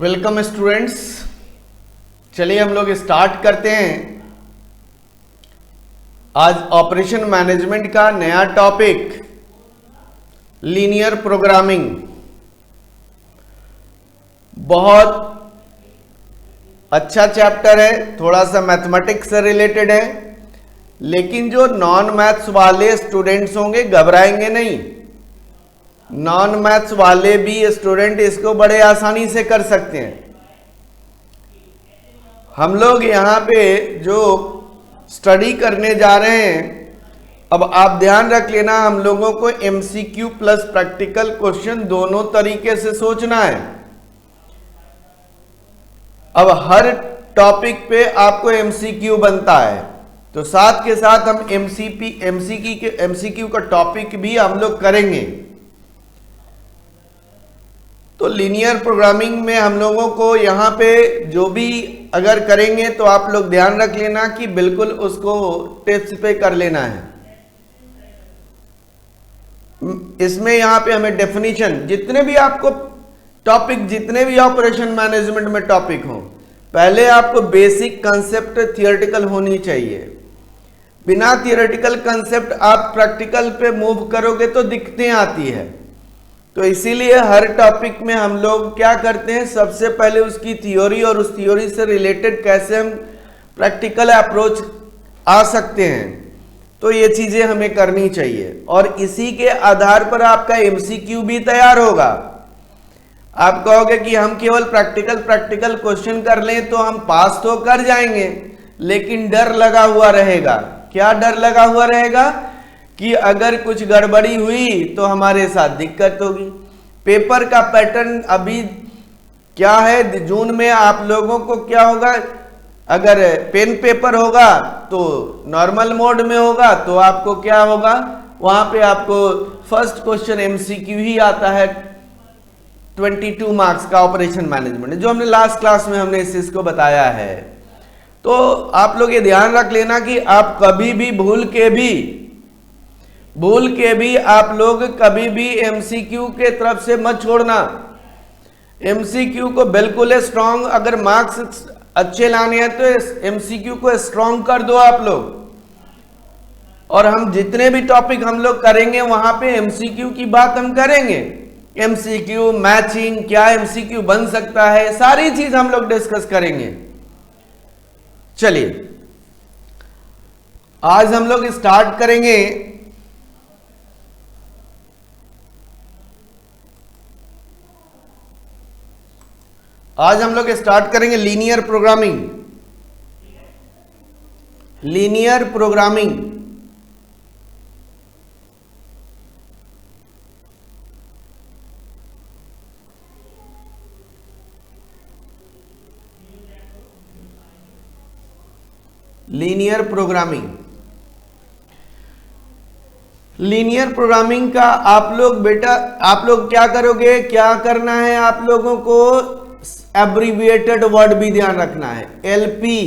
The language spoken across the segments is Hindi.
Welcome students. चलिए हम लोग स्टार्ट करते हैं आज ऑपरेशन मैनेजमेंट का नया टॉपिक लीनियर प्रोग्रामिंग। बहुत अच्छा चैप्टर है, थोड़ा सा मैथमेटिक्स से रिलेटेड है, लेकिन जो नॉन मैथ्स वाले स्टूडेंट्स होंगे घबराएंगे नहीं। नॉन मैथ्स वाले भी स्टूडेंट इसको बड़े आसानी से कर सकते हैं। हम लोग यहाँ पे जो स्टडी करने जा रहे हैं, अब आप ध्यान रख लेना, हम लोगों को एमसीक्यू प्लस प्रैक्टिकल क्वेश्चन दोनों तरीके से सोचना है। अब हर टॉपिक पे आपको एमसीक्यू बनता है, तो साथ के साथ हम एमसीक्यू का टॉपिक भी हम लोग करेंगे। तो लीनियर प्रोग्रामिंग में हम लोगों को यहाँ पे जो भी अगर करेंगे तो आप लोग ध्यान रख लेना कि बिल्कुल उसको टिप्स पे कर लेना है। इसमें यहाँ पे हमें डेफिनेशन, जितने भी आपको टॉपिक, जितने भी ऑपरेशन मैनेजमेंट में टॉपिक हो, पहले आपको बेसिक कंसेप्ट थियोरेटिकल होनी चाहिए। बिना थियोरेटिकल कंसेप्ट आप प्रैक्टिकल पे मूव करोगे तो दिक्कतें आती है। तो इसीलिए हर टॉपिक में हम लोग क्या करते हैं, सबसे पहले उसकी थ्योरी और उस थ्योरी से रिलेटेड कैसे हम प्रैक्टिकल अप्रोच आ सकते हैं, तो ये चीजें हमें करनी चाहिए। और इसी के आधार पर आपका एमसीक्यू भी तैयार होगा। आप कहोगे कि हम केवल प्रैक्टिकल क्वेश्चन कर लें तो हम पास तो कर जाएंगे, लेकिन डर लगा हुआ रहेगा। क्या डर लगा हुआ रहेगा? कि अगर कुछ गड़बड़ी हुई तो हमारे साथ दिक्कत होगी। पेपर का पैटर्न अभी क्या है, जून में आप लोगों को क्या होगा, अगर पेन पेपर होगा तो नॉर्मल मोड में होगा, तो आपको क्या होगा, वहां पे आपको फर्स्ट क्वेश्चन एमसीक्यू ही आता है 22 मार्क्स का ऑपरेशन मैनेजमेंट, जो हमने लास्ट क्लास में हमने इस चीज को बताया है। तो आप लोग ये ध्यान रख लेना कि आप कभी भी भूल के भी आप लोग कभी भी एमसीक्यू के तरफ से मत छोड़ना। एमसीक्यू को बिल्कुल स्ट्रांग, अगर मार्क्स अच्छे लाने हैं तो एमसीक्यू को स्ट्रांग कर दो आप लोग। और हम जितने भी टॉपिक हम लोग करेंगे वहां पे एमसीक्यू की बात हम करेंगे। एमसीक्यू मैचिंग, क्या एमसीक्यू बन सकता है, सारी चीज हम लोग डिस्कस करेंगे। चलिए आज हम लोग स्टार्ट करेंगे linear programming. Linear programming linear programming का आप लोग क्या करोगे, क्या करना है आप लोगों को, एब्रीविएटेड वर्ड भी ध्यान रखना है। एलपी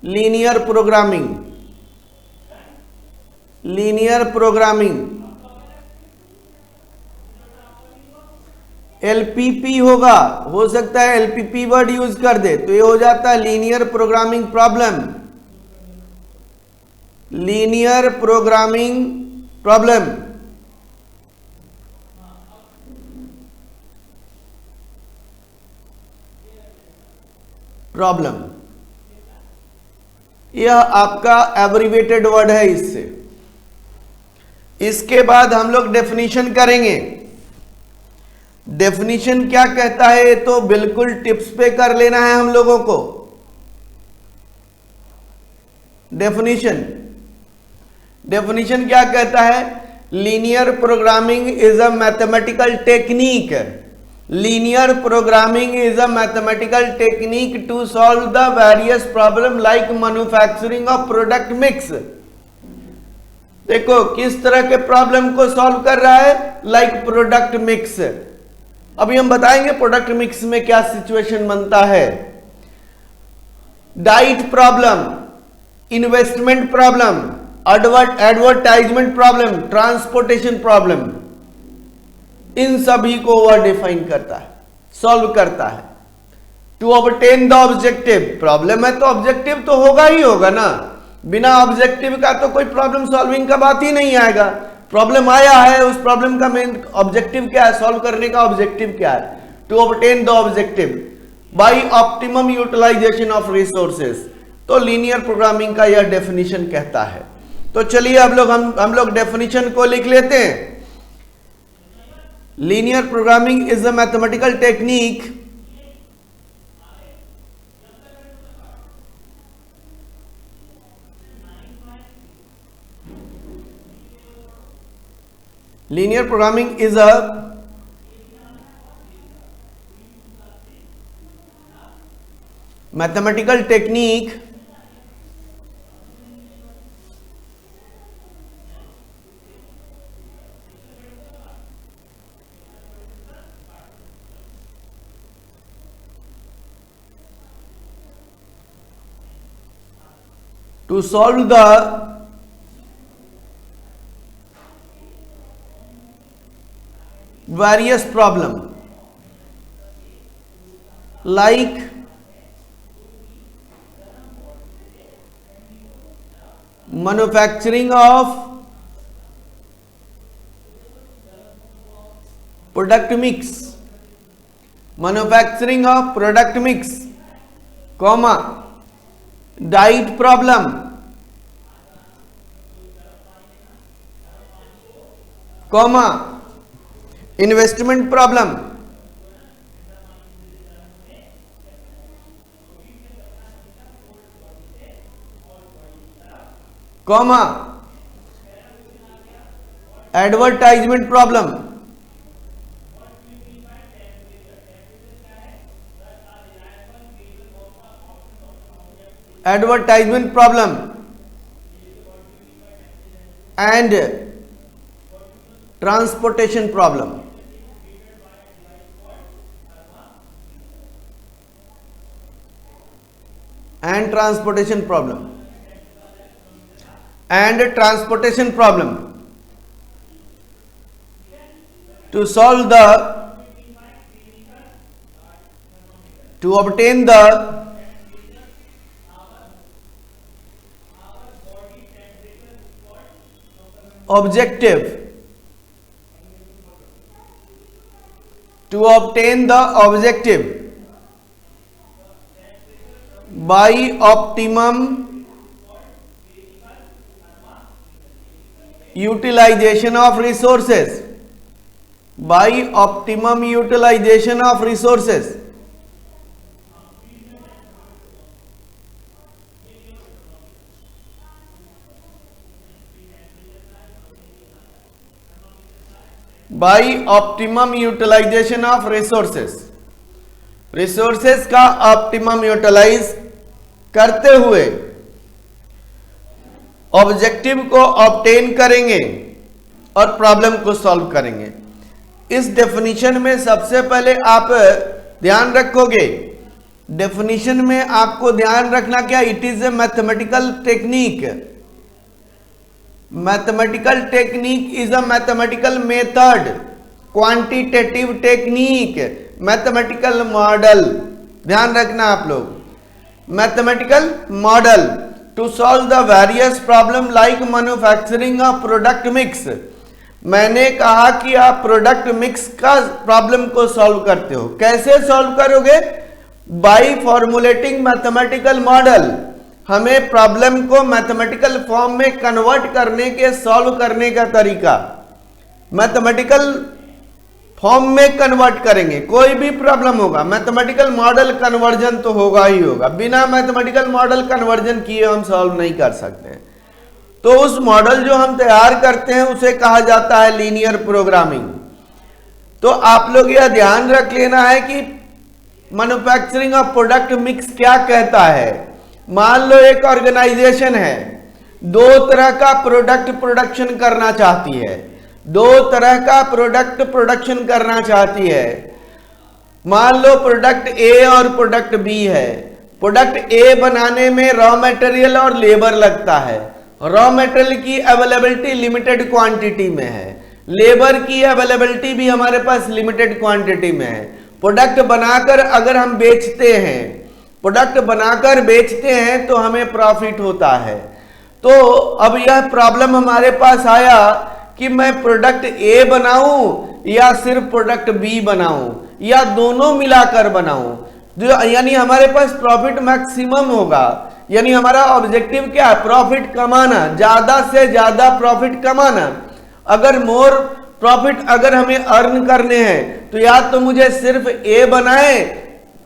लीनियर प्रोग्रामिंग एलपीपी होगा, हो सकता है एलपीपी वर्ड यूज कर दे तो ये हो जाता है linear programming problem. Linear programming problem, यह आपका एब्रीविएटेड वर्ड है। इसके बाद हम लोग डेफिनेशन करेंगे। डेफिनेशन क्या कहता है तो बिल्कुल टिप्स पे कर लेना है हम लोगों को। डेफिनेशन क्या कहता है, linear programming is a mathematical technique. Linear programming is a mathematical technique to solve the various problem like manufacturing of product mix. देखो किस तरह के प्रॉब्लम को सॉल्व कर रहा है, लाइक प्रोडक्ट मिक्स। अभी हम बताएंगे प्रोडक्ट मिक्स में क्या सिचुएशन बनता है। Diet problem, investment problem, advertisement problem, transportation problem, इन सभी को वह डिफाइन करता है। सॉल्व करता है। To obtain the objective, problem है तो ऑब्जेक्टिव तो होगा ही होगा ना, बिना ऑब्जेक्टिव का तो कोई प्रॉब्लम सॉल्विंग का बात ही नहीं आएगा। प्रॉब्लम आया है, उस प्रॉब्लम का मेन ऑब्जेक्टिव क्या है, सॉल्व करने का ऑब्जेक्टिव क्या है, to obtain the objective by optimum utilisation of resources. तो लीनियर प्रोग्रामिंग का यह डेफिनेशन कहता है। तो चलिए अब हम लोग डेफिनेशन को लिख लेते हैं। Linear programming is a mathematical technique linear programming is a mathematical technique to solve the various problem like manufacturing of product mix, comma diet problem, comma investment problem, comma advertisement problem, and transportation problem. And transportation problem. To obtain the objective, by optimum utilization of resources, resources का ऑप्टिमम यूटिलाइज करते हुए ऑब्जेक्टिव को ऑब्टेन करेंगे और प्रॉब्लम को सॉल्व करेंगे। इस डेफिनेशन में सबसे पहले आप ध्यान रखोगे, डेफिनेशन में आपको ध्यान रखना क्या, it is a mathematical technique. Mathematical technique is a mathematical method, quantitative technique, mathematical model, ध्यान रखना आप लोग, mathematical model to solve the various problem like manufacturing a product mix. मैंने कहा कि आप प्रोडक्ट मिक्स का प्रॉब्लम को सॉल्व करते हो। कैसे सॉल्व करोगे, बाय फॉर्मुलेटिंग मैथमेटिकल मॉडल। हमें प्रॉब्लम को मैथमेटिकल फॉर्म में कन्वर्ट करने के, सॉल्व करने का तरीका मैथमेटिकल फॉर्म में कन्वर्ट करेंगे। कोई भी प्रॉब्लम होगा मैथमेटिकल मॉडल कन्वर्जन तो होगा ही होगा, बिना मैथमेटिकल मॉडल कन्वर्जन किए हम सॉल्व नहीं कर सकते। तो उस मॉडल जो हम तैयार करते हैं उसे कहा जाता है लीनियर प्रोग्रामिंग। तो आप लोग यह ध्यान रख लेना है कि मैन्युफैक्चरिंग ऑफ प्रोडक्ट मिक्स क्या कहता है। मान लो एक ऑर्गेनाइजेशन है, दो तरह का प्रोडक्ट प्रोडक्शन करना चाहती है, दो तरह का प्रोडक्ट प्रोडक्शन करना चाहती है। मान लो प्रोडक्ट ए और प्रोडक्ट बी है। प्रोडक्ट ए बनाने में रॉ मटेरियल और लेबर लगता है। रॉ मटेरियल की अवेलेबिलिटी लिमिटेड क्वांटिटी में है, लेबर की अवेलेबिलिटी भी हमारे पास लिमिटेड क्वांटिटी में है। प्रोडक्ट बनाकर अगर हम बेचते हैं, प्रोडक्ट बनाकर बेचते हैं तो हमें प्रॉफिट होता है। तो अब यह प्रॉब्लम हमारे पास आया कि मैं प्रोडक्ट ए बनाऊं या सिर्फ प्रोडक्ट बी बनाऊं या दोनों मिलाकर बनाऊं, यानी हमारे पास प्रॉफिट मैक्सिमम होगा। यानी हमारा ऑब्जेक्टिव क्या है? प्रॉफिट कमाना, ज्यादा से ज्यादा प्रॉफिट कमाना। अगर मोर प्रॉफिट अगर हमें अर्न करने हैं तो या तो मुझे सिर्फ ए बनाए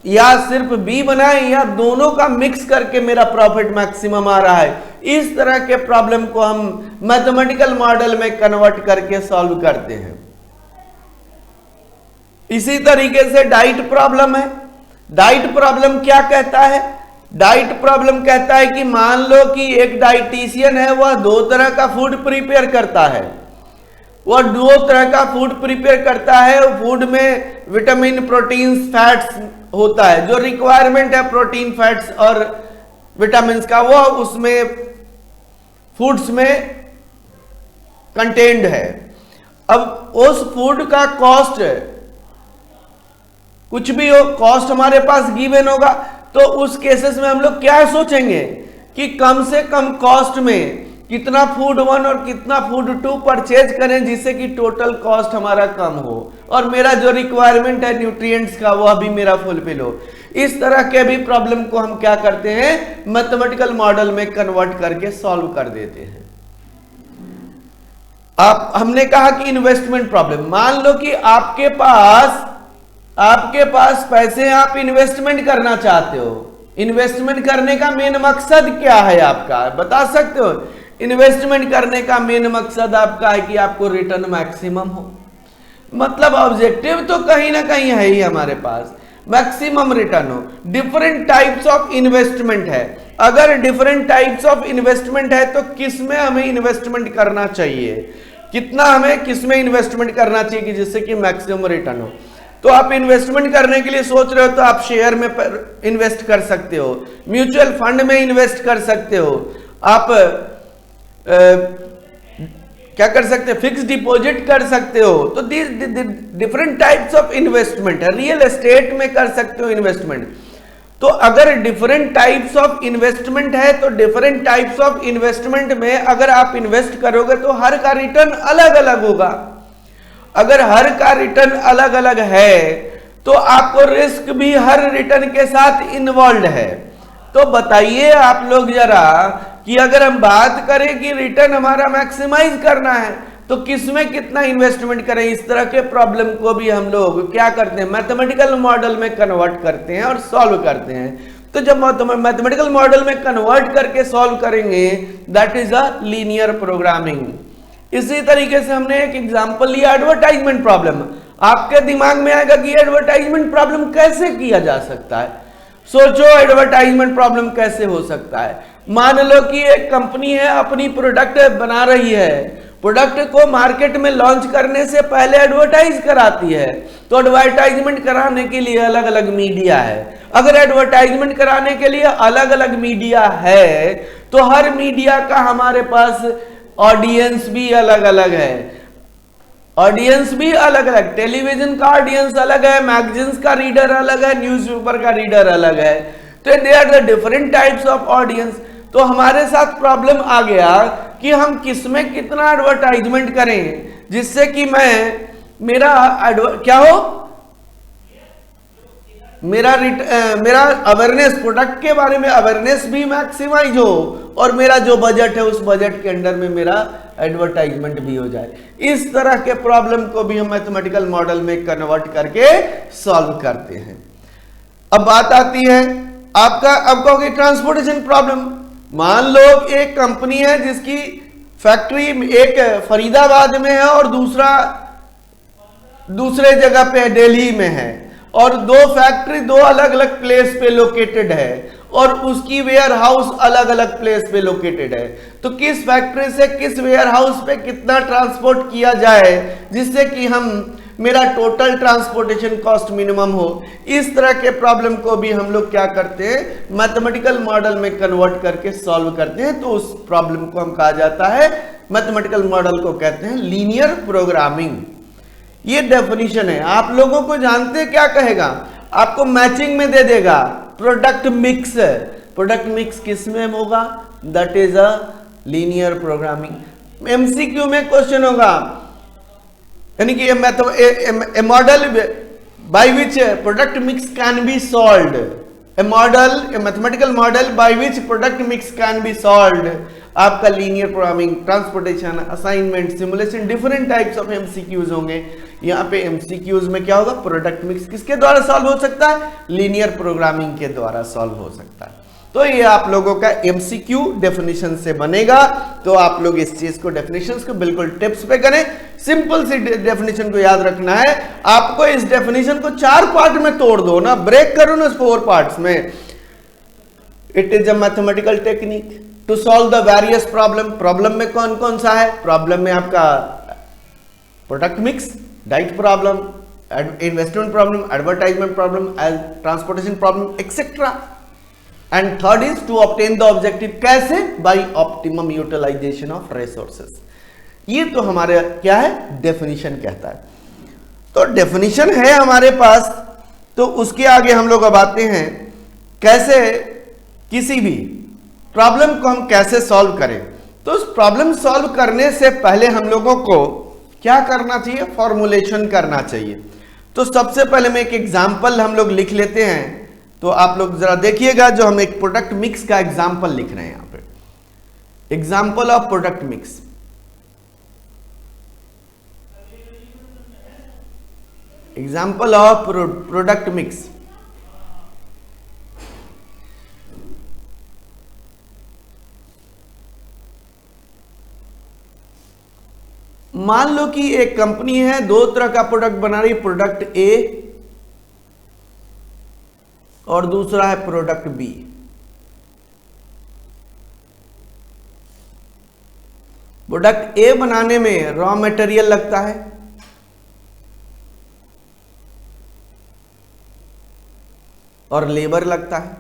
या सिर्फ बी बनाए या दोनों का मिक्स करके मेरा प्रॉफिट मैक्सिमम आ रहा है। इस तरह के प्रॉब्लम को हम मैथमेटिकल मॉडल में कन्वर्ट करके सॉल्व करते हैं। इसी तरीके से डाइट प्रॉब्लम है। डाइट प्रॉब्लम क्या कहता है? डाइट प्रॉब्लम कहता है कि मान लो कि एक डाइटिशियन है, वह दो तरह का फूड प्रिपेयर करता है। वह दो तरह का फूड प्रिपेयर करता है। फूड में विटामिन, प्रोटीन्स, फैट्स होता है। जो रिक्वायरमेंट है प्रोटीन, फैट्स और विटामिन का, वह उसमें फूड्स में कंटेन्ड है। अब उस फूड का कॉस्ट, कुछ भी हो, कॉस्ट हमारे पास गिवन होगा। तो उस केसेस में हम लोग क्या सोचेंगे कि कम से कम कॉस्ट में कितना फूड 1 और कितना फूड 2 परचेज करें जिससे कि टोटल कॉस्ट हमारा कम हो और मेरा जो रिक्वायरमेंट है न्यूट्रिएंट्स का वह भी मेरा फुलफिल हो। इस तरह के भी प्रॉब्लम को हम क्या करते हैं? मैथमेटिकल मॉडल में कन्वर्ट करके सॉल्व कर देते हैं। हमने कहा कि इन्वेस्टमेंट प्रॉब्लम, मान लो कि आपके पास पैसे, आप इन्वेस्टमेंट करना चाहते हो। इन्वेस्टमेंट करने का मेन मकसद क्या है आपका? बता सकते हो? इन्वेस्टमेंट करने का मेन मकसद आपका है कि आपको रिटर्न मैक्सिमम हो। मतलब ऑब्जेक्टिव तो कहीं ना कहीं है ही हमारे पास, मैक्सिमम रिटर्न हो। डिफरेंट टाइप्स ऑफ इन्वेस्टमेंट है। अगर डिफरेंट टाइप्स ऑफ इन्वेस्टमेंट है तो किसमें हमें इन्वेस्टमेंट करना चाहिए, कितना हमें किसमें इन्वेस्टमेंट करना चाहिए कि जिससे कि मैक्सिमम रिटर्न हो। तो आप इन्वेस्टमेंट करने के लिए सोच रहे हो तो आप शेयर में इन्वेस्ट कर सकते हो, म्यूचुअल फंड में इन्वेस्ट कर सकते हो, आप क्या कर सकते हैं? फिक्स डिपॉजिट कर सकते हो। तो डिफरेंट टाइप्स ऑफ इन्वेस्टमेंट है। रियल एस्टेट में कर सकते हो इन्वेस्टमेंट। तो अगर डिफरेंट टाइप्स ऑफ इन्वेस्टमेंट है तो डिफरेंट टाइप्स ऑफ इन्वेस्टमेंट में अगर आप इन्वेस्ट करोगे तो हर का रिटर्न अलग अलग होगा। अगर हर का रिटर्न अलग अलग है तो आपको रिस्क भी हर रिटर्न के साथ इन्वॉल्व है। तो बताइए आप लोग जरा कि अगर हम बात करें कि रिटर्न हमारा मैक्सिमाइज करना है तो किसमें कितना इन्वेस्टमेंट करें, इस तरह के प्रॉब्लम को भी हम लोग क्या करते हैं? मैथमेटिकल मॉडल में कन्वर्ट करते हैं और सॉल्व करते हैं। तो जब मैथमेटिकल मॉडल में कन्वर्ट करके सॉल्व करेंगे, that is a linear programming. इसी तरीके से हमने एक एग्जांपल लिया एडवर्टाइजमेंट प्रॉब्लम। आपके दिमाग में आएगा कि एडवर्टाइजमेंट प्रॉब्लम कैसे किया जा सकता है। सोचो एडवर्टाइजमेंट प्रॉब्लम कैसे हो सकता है। मान लो कि एक कंपनी है, अपनी प्रोडक्ट बना रही है, प्रोडक्ट को मार्केट में लॉन्च करने से पहले एडवर्टाइज कराती है। तो एडवर्टाइजमेंट कराने के लिए अलग अलग मीडिया है। अगर एडवर्टाइजमेंट कराने के लिए अलग अलग मीडिया है तो हर मीडिया का हमारे पास ऑडियंस भी अलग अलग है। ऑडियंस भी अलग अलग, टेलीविजन का ऑडियंस अलग है, मैगजीन्स का रीडर अलग है, न्यूज़पेपर का रीडर अलग है। तो they are the different types of audience. तो हमारे साथ प्रॉब्लम आ गया कि हम किसमें कितना एडवर्टाइजमेंट करें जिससे कि मेरा अवेयरनेस, प्रोडक्ट के बारे में अवेयरनेस भी मैक्सिमाइज हो और मेरा जो बजट है उस बजट के अंडर में मेरा एडवर्टाइजमेंट भी हो जाए। इस तरह के प्रॉब्लम को भी हम मैथमेटिकल मॉडल में कन्वर्ट करके सॉल्व करते हैं। अब बात आती है आपका, अब कहोगे ट्रांसपोर्टेशन प्रॉब्लम। मान लो एक कंपनी है जिसकी फैक्ट्री एक फरीदाबाद में है और दूसरे जगह पे दिल्ली में है और दो फैक्ट्री दो अलग अलग प्लेस पे लोकेटेड है और उसकी वेयर हाउस अलग अलग प्लेस पे लोकेटेड है। तो किस फैक्ट्री से किस वेयर हाउस पे कितना ट्रांसपोर्ट किया जाए जिससे कि मेरा टोटल ट्रांसपोर्टेशन कॉस्ट मिनिमम हो। इस तरह के प्रॉब्लम को भी हम लोग क्या करते हैं? मैथमेटिकल मॉडल में कन्वर्ट करके सॉल्व करते हैं। तो उस प्रॉब्लम को हम कहा जाता है, मैथमेटिकल मॉडल को कहते हैं लीनियर प्रोग्रामिंग। ये डेफिनेशन है। आप लोगों को जानते हैं क्या कहेगा, आपको मैचिंग में दे देगा प्रोडक्ट मिक्स। प्रोडक्ट मिक्स किस में होगा, that is a linear programming. MCQ में क्वेश्चन होगा, यानी कि a model by which product mix can be solved, a mathematical model by which product mix can be solved. आपका linear programming, transportation, assignment, simulation, different types of MCQs होंगे। यहाँ पे एमसीक्यूज में क्या होगा, प्रोडक्ट मिक्स किसके द्वारा सॉल्व हो सकता है, लीनियर प्रोग्रामिंग के द्वारा सॉल्व हो सकता है। तो ये आप लोगों का एमसीक्यू डेफिनेशन से बनेगा। तो आप लोग इस चीज को, डेफिनेशंस को बिल्कुल टिप्स पे करें। सिंपल सी डेफिनेशन को याद रखना है आपको। इस डेफिनेशन को 4 पार्ट में तोड़ दो ना, ब्रेक करो ना 4 पार्ट्स में। It is a mathematical technique to solve the various problem. Problem में कौन कौन सा है, प्रॉब्लम में आपका product mix, diet problem, investment problem, advertisement problem, transportation problem, etcetera. And third is to obtain the objective, कैसे, by optimum utilisation of resources. ये तो हमारे क्या है, डेफिनेशन कहता है। तो डेफिनेशन है हमारे पास। तो उसके आगे हम लोग अब आते हैं कैसे किसी भी प्रॉब्लम को हम कैसे सॉल्व करें। तो उस प्रॉब्लम सॉल्व करने से पहले हम लोगों को क्या करना चाहिए, फॉर्मुलेशन करना चाहिए। तो सबसे पहले में एक एग्जाम्पल हम लोग लिख लेते हैं। तो आप लोग जरा देखिएगा, जो हम एक प्रोडक्ट मिक्स का एग्जाम्पल लिख रहे हैं यहां पे, example of product mix. Example of product mix. मान लो कि एक कंपनी है, 2 तरह का प्रोडक्ट बना रही, प्रोडक्ट ए और दूसरा है प्रोडक्ट बी। प्रोडक्ट ए बनाने में रॉ मटेरियल लगता है और लेबर लगता है।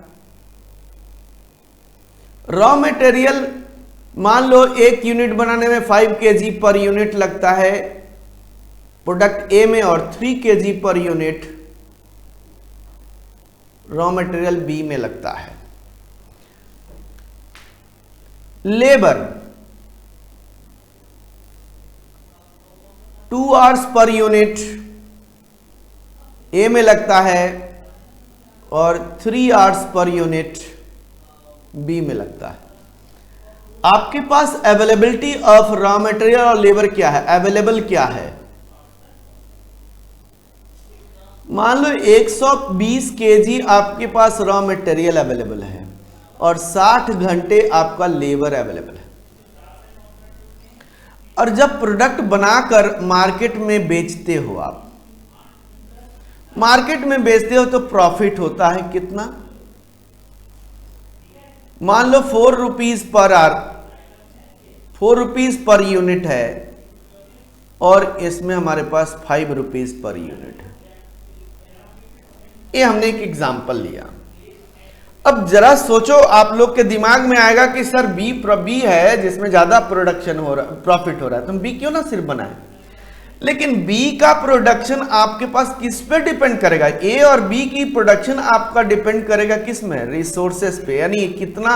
रॉ मटेरियल मान लो 1 यूनिट बनाने में 5 kg पर यूनिट लगता है प्रोडक्ट ए में, और 3 kg per unit raw material B में लगता है। Labour 2 hours per unit A में लगता है और 3 आवर्स पर यूनिट बी में लगता है। आपके पास अवेलेबिलिटी ऑफ रॉ मटेरियल और लेबर क्या है, अवेलेबल क्या है। मान लो 120 kg आपके पास रॉ मटेरियल अवेलेबल है और 60 घंटे आपका लेबर अवेलेबल है। और जब प्रोडक्ट बनाकर मार्केट में बेचते हो, आप मार्केट में बेचते हो तो प्रॉफिट होता है कितना, मान लो 4 rupees per hour, 4 rupees per unit है और इसमें हमारे पास 5 रुपीज पर यूनिट है। ये हमने एक एग्जाम्पल लिया। अब जरा सोचो, आप लोग के दिमाग में आएगा कि सर बी है जिसमें ज्यादा प्रोडक्शन हो रहा, प्रॉफिट हो रहा है, तो हम बी क्यों ना सिर्फ बनाएं। लेकिन बी का प्रोडक्शन आपके पास किस पे डिपेंड करेगा, ए और बी की प्रोडक्शन आपका डिपेंड करेगा किस में, रिसोर्सेस पे, यानी कितना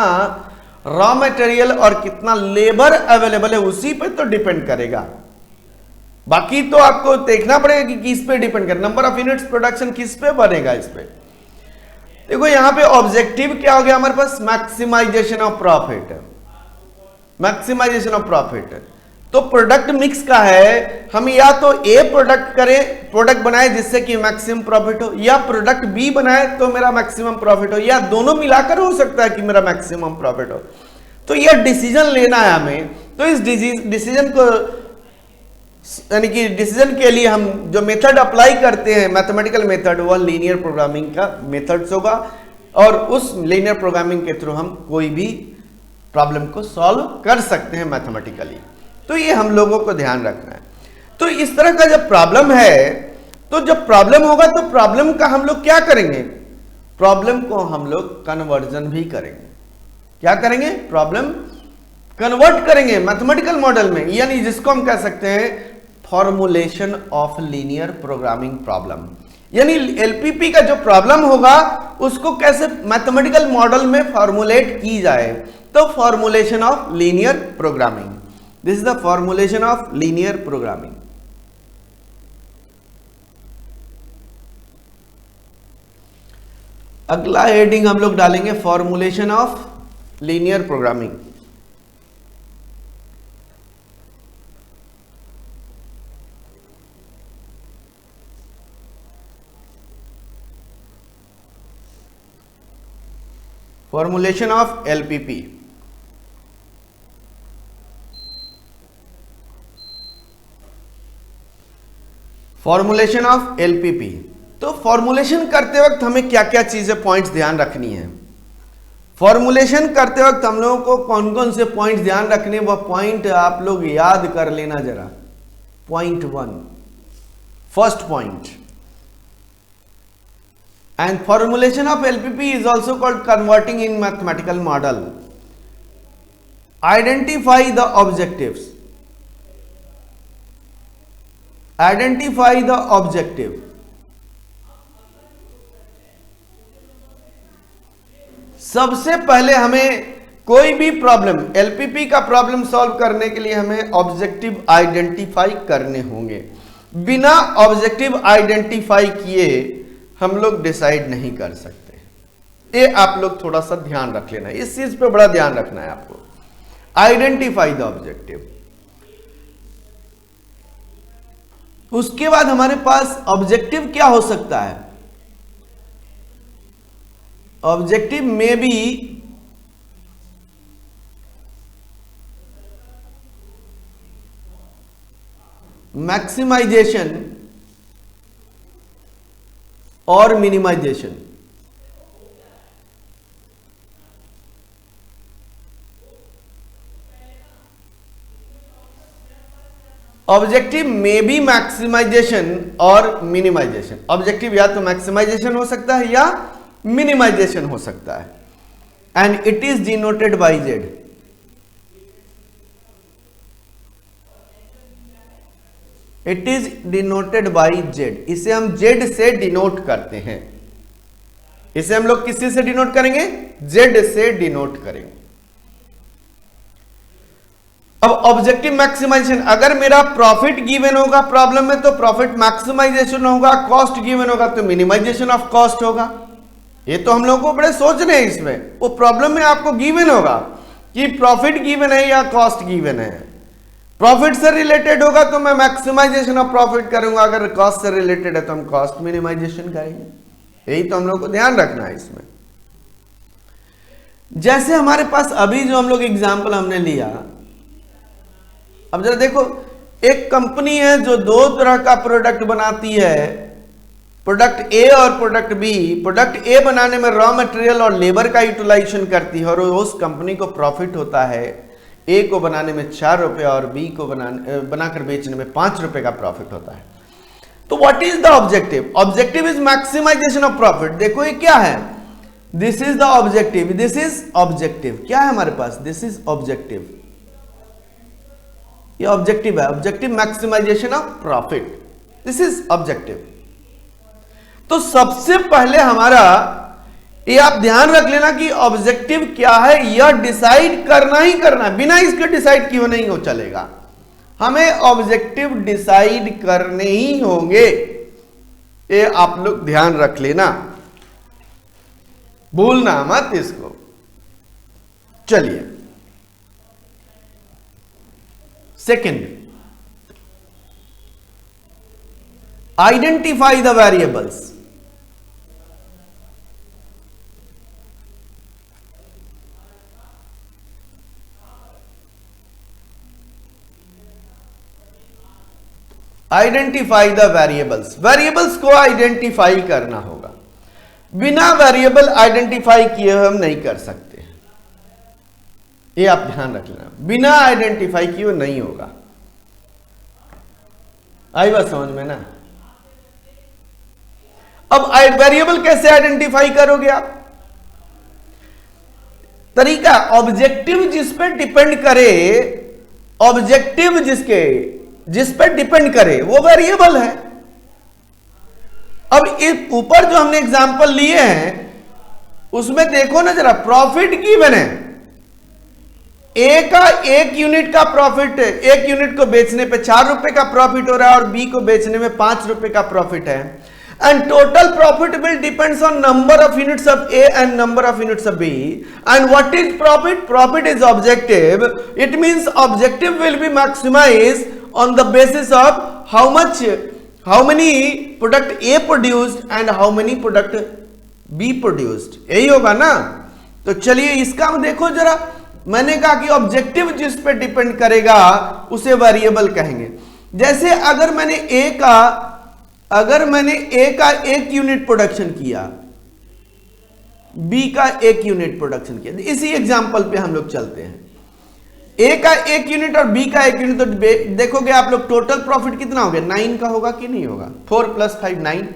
रॉ मटेरियल और कितना लेबर अवेलेबल है उसी पे तो डिपेंड करेगा। बाकी तो आपको देखना पड़ेगा कि किस पे डिपेंड कर, नंबर ऑफ यूनिट्स प्रोडक्शन किस पे बनेगा इस पे। देखो यहां पे ऑब्जेक्टिव क्या हो गया हमारे पास, maximisation of profit, maximisation of profit. तो प्रोडक्ट मिक्स का है, हम या तो ए प्रोडक्ट करें, प्रोडक्ट बनाए जिससे कि मैक्सिमम प्रॉफिट हो, या प्रोडक्ट बी बनाए तो मेरा मैक्सिमम प्रॉफिट हो, या दोनों मिलाकर हो सकता है कि मेरा मैक्सिमम प्रॉफिट हो। तो यह डिसीजन लेना है हमें। तो इस डिसीजन को, यानी कि डिसीजन के लिए हम जो मेथड अप्लाई करते हैं, मैथमेटिकल मेथड, वह लीनियर प्रोग्रामिंग का मेथड्स होगा और उस लीनियर प्रोग्रामिंग के थ्रू हम कोई भी प्रॉब्लम को सॉल्व कर सकते हैं मैथमेटिकली। तो ये हम लोगों को ध्यान रखना है। तो इस तरह का जब प्रॉब्लम है, तो जब प्रॉब्लम होगा तो प्रॉब्लम का हम लोग क्या करेंगे, प्रॉब्लम को हम लोग कन्वर्जन भी करेंगे। क्या करेंगे, प्रॉब्लम कन्वर्ट करेंगे मैथमेटिकल मॉडल में, यानी जिसको हम कह सकते हैं formulation of linear programming problem, यानी एलपीपी का जो प्रॉब्लम होगा उसको कैसे मैथमेटिकल मॉडल में फॉर्मुलेट की जाए, तो formulation of linear programming, this is the formulation of linear programming. अगला हेडिंग हम लोग डालेंगे formulation of linear programming. Formulation of LPP, formulation of LPP. तो फॉर्मुलेशन करते वक्त हमें क्या क्या चीजें पॉइंट्स ध्यान रखनी है। फॉर्मुलेशन करते वक्त हम लोगों को कौन कौन से पॉइंट्स ध्यान रखने, वह पॉइंट आप लोग याद कर लेना जरा। Point 1, first point, and formulation of LPP is also called converting in mathematical model. Identify the objectives. Identify the objective. सबसे पहले हमें कोई भी प्रॉब्लम, एलपीपी का प्रॉब्लम सॉल्व करने के लिए हमें ऑब्जेक्टिव आइडेंटिफाई करने होंगे। बिना ऑब्जेक्टिव आइडेंटिफाई किए हम लोग डिसाइड नहीं कर सकते। ये आप लोग थोड़ा सा ध्यान रख लेना, इस चीज पे बड़ा ध्यान रखना है आपको। Identify the objective. उसके बाद हमारे पास ऑब्जेक्टिव क्या हो सकता है? ऑब्जेक्टिव में भी मैक्सिमाइजेशन और मिनिमाइजेशन। ऑब्जेक्टिव में भी मैक्सिमाइजेशन और मिनिमाइजेशन। ऑब्जेक्टिव या तो मैक्सिमाइजेशन हो सकता है या मिनिमाइजेशन हो सकता है, and it is denoted by Z. It is denoted by Z. इसे हम जेड से डिनोट करते हैं। इसे हम लोग किसी से डिनोट करेंगे? जेड से डिनोट करेंगे। अब ऑब्जेक्टिव मैक्सिमाइजेशन, अगर मेरा प्रॉफिट गिवन होगा प्रॉब्लम में तो प्रॉफिट मैक्सिमाइजेशन होगा, कॉस्ट गिवन होगा तो मिनिमाइजेशन ऑफ कॉस्ट होगा। ये तो हम लोगों को बड़े सोचने हैं इसमें। वो प्रॉब्लम में आपको गिवन होगा कि प्रॉफिट गिवन है या कॉस्ट गिवन है। प्रॉफिट से रिलेटेड होगा तो मैं मैक्सिमाइजेशन ऑफ प्रॉफिट करूंगा, अगर कॉस्ट से रिलेटेड है तो हम कॉस्ट मिनिमाइजेशन करेंगे। यही तो हम लोग को ध्यान रखना है इसमें। जैसे हमारे पास अभी जो हम लोग एग्जाम्पल हमने लिया, अब जरा देखो, एक कंपनी है जो दो तरह का प्रोडक्ट बनाती है, प्रोडक्ट ए और प्रोडक्ट बी। प्रोडक्ट ए बनाने में रॉ मटेरियल और लेबर का यूटिलाइजेशन करती है और उस कंपनी को प्रॉफिट होता है। ए को बनाने में 4 रुपए और बी को बनाकर बेचने में 5 रुपए का प्रॉफिट होता है। तो what is the objective? Objective is maximisation of profit. देखो ये क्या है, this is the objective, this is objective. क्या है हमारे पास? This is objective. ये ऑब्जेक्टिव है, objective maximisation of profit, this is objective. तो सबसे पहले हमारा ये आप ध्यान रख लेना कि ऑब्जेक्टिव क्या है, यह डिसाइड करना ही करना है। बिना इसके डिसाइड किए नहीं हो चलेगा। हमें ऑब्जेक्टिव डिसाइड करने ही होंगे, ये आप लोग ध्यान रख लेना, भूलना मत इसको। चलिए second, identify the variables. Identify the variables. Variables को आइडेंटिफाई करना होगा। बिना वेरिएबल आइडेंटिफाई किए हुए हम नहीं कर सकते, ये आप ध्यान रख लेना। बिना आइडेंटिफाई किए हुए नहीं होगा। आई बात समझ में ना? अब वेरिएबल कैसे आइडेंटिफाई करोगे आप? तरीका, ऑब्जेक्टिव जिस पे डिपेंड करे, ऑब्जेक्टिव जिसके जिस पर डिपेंड करे वो वेरिएबल है। अब इस ऊपर जो हमने एग्जांपल लिए हैं उसमें देखो ना जरा, प्रॉफिट गिवन है, ए का 1 यूनिट का प्रॉफिट, 1 यूनिट को बेचने पे 4 रुपए का प्रॉफिट हो रहा है और बी को बेचने में 5 रुपए का प्रॉफिट है। And total profit will depends on number of units of A and number of units of B. And what is profit? Profit is objective. It means objective will be maximize on the basis of how many product A produced and how many product B produced, यही होगा ना। तो चलिए इसका हम देखो जरा, मैंने कहा कि ऑब्जेक्टिव जिस पे डिपेंड करेगा उसे वेरिएबल कहेंगे। जैसे अगर मैंने ए का 1 यूनिट प्रोडक्शन किया, बी का 1 यूनिट प्रोडक्शन किया, इसी एग्जांपल पे हम लोग चलते हैं। ए का 1 यूनिट और बी का 1 यूनिट, तो देखोगे आप लोग टोटल प्रॉफिट कितना हो गया, 9 का होगा कि नहीं होगा, 4 + 5 9।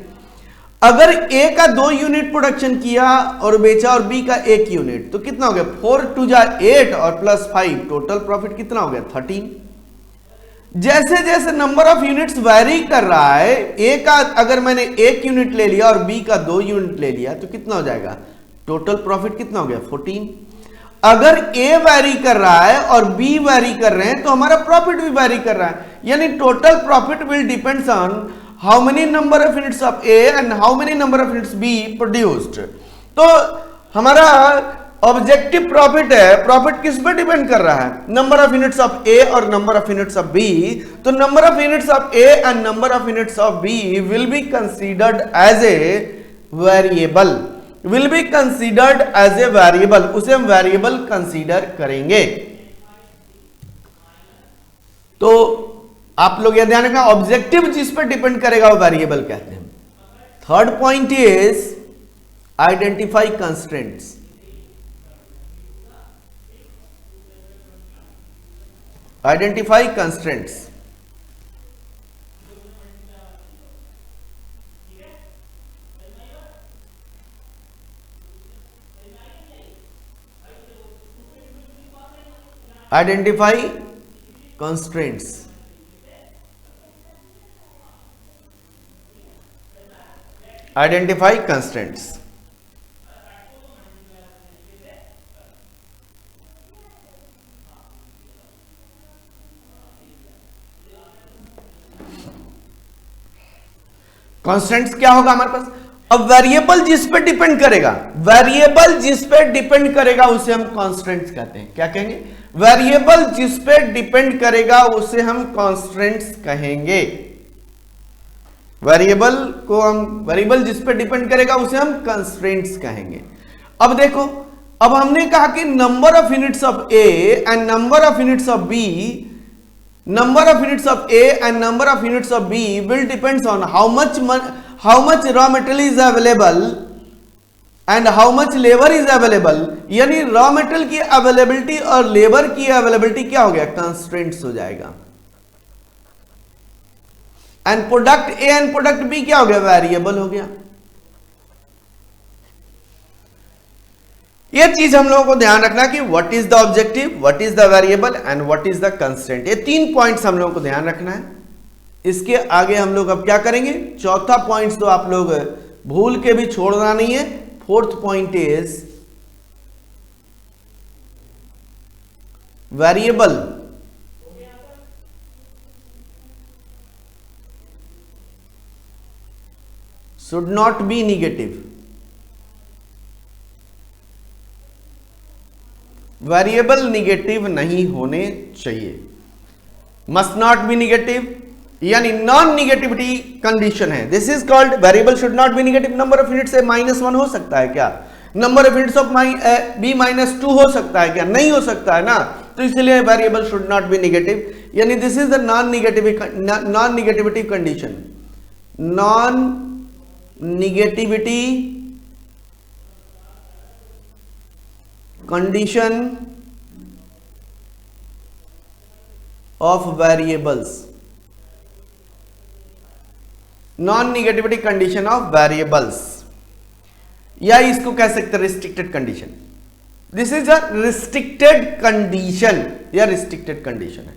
अगर ए का 2 यूनिट प्रोडक्शन किया और बेचा और बी का 1 यूनिट, तो कितना हो गया, 4 × 2 = 8 और +5, टोटल प्रॉफिट कितना हो गया, 13। जैसे जैसे नंबर ऑफ यूनिट्स वैरी कर रहा है, ए का अगर मैंने 1 यूनिट ले लिया और बी का 2 यूनिट ले लिया तो कितना हो जाएगा, टोटल प्रॉफिट कितना हो गया, 14। अगर ए वैरी कर रहा है और बी वैरी कर रहे हैं तो हमारा प्रॉफिट भी वैरी कर रहा है, यानी total profit will depends on how many number of units of A and how many number of units B produced। तो हमारा ऑब्जेक्टिव प्रॉफिट है, प्रॉफिट किस पर डिपेंड कर रहा है, number of units of A और number of units of B. तो number of units of A and number of units of B will be considered as a variable, will be considered as a variable, उसे हम वेरिएबल कंसीडर करेंगे। तो आप लोग यह ध्यान रखना, ऑब्जेक्टिव जिस पर डिपेंड करेगा वो वेरिएबल कहते हैं। Third point is identify constraints. Identify constraints, identify constraints. Identify constraints, constants क्या होगा हमारे पास, अब वेरिएबल जिस पे डिपेंड करेगा, वेरिएबल जिस पे डिपेंड करेगा उसे हम कॉन्स्टेंट्स कहते हैं। क्या कहेंगे, वेरिएबल जिस पे डिपेंड करेगा उसे हम कॉन्स्टेंट्स कहेंगे। वेरिएबल को हम, वेरिएबल जिस पे डिपेंड करेगा उसे हम कंस्ट्रेंट्स कहेंगे। अब देखो, अब हमने कहा कि number of units of A and number of units of B, number of units of A and number of units of B will depends on how much raw material is available and how much labor is available। यानी रॉ मटेरियल की अवेलेबिलिटी और लेबर की अवेलेबिलिटी क्या हो गया, कंस्ट्रेंट्स हो जाएगा। And product A and product B क्या हो गया, वेरिएबल हो गया। यह चीज हम लोगों को ध्यान रखना कि what is the objective, what is the variable and what is the constraint. ये 3 पॉइंट्स हम लोगों को ध्यान रखना है। इसके आगे हम लोग अब क्या करेंगे, चौथा पॉइंट्स तो आप लोग भूल के भी छोड़ना नहीं है। 4th point is variable should not be negative. Variable negative नहीं होने चाहिए, मस्ट नॉट बी नेगेटिव, यानी नॉन निगेटिविटी कंडीशन है। This is called variable should not be negative. Number of units से -1 हो सकता है क्या, number of units of B -2 हो सकता है क्या, नहीं हो सकता है ना। तो इसलिए variable should not be negative, यानी this is the non negativity condition. Non negativity condition of variables, non negativity condition of variables, या इसको कह सकते हैं restricted condition. This is a restricted condition, या रिस्ट्रिक्टेड कंडीशन है।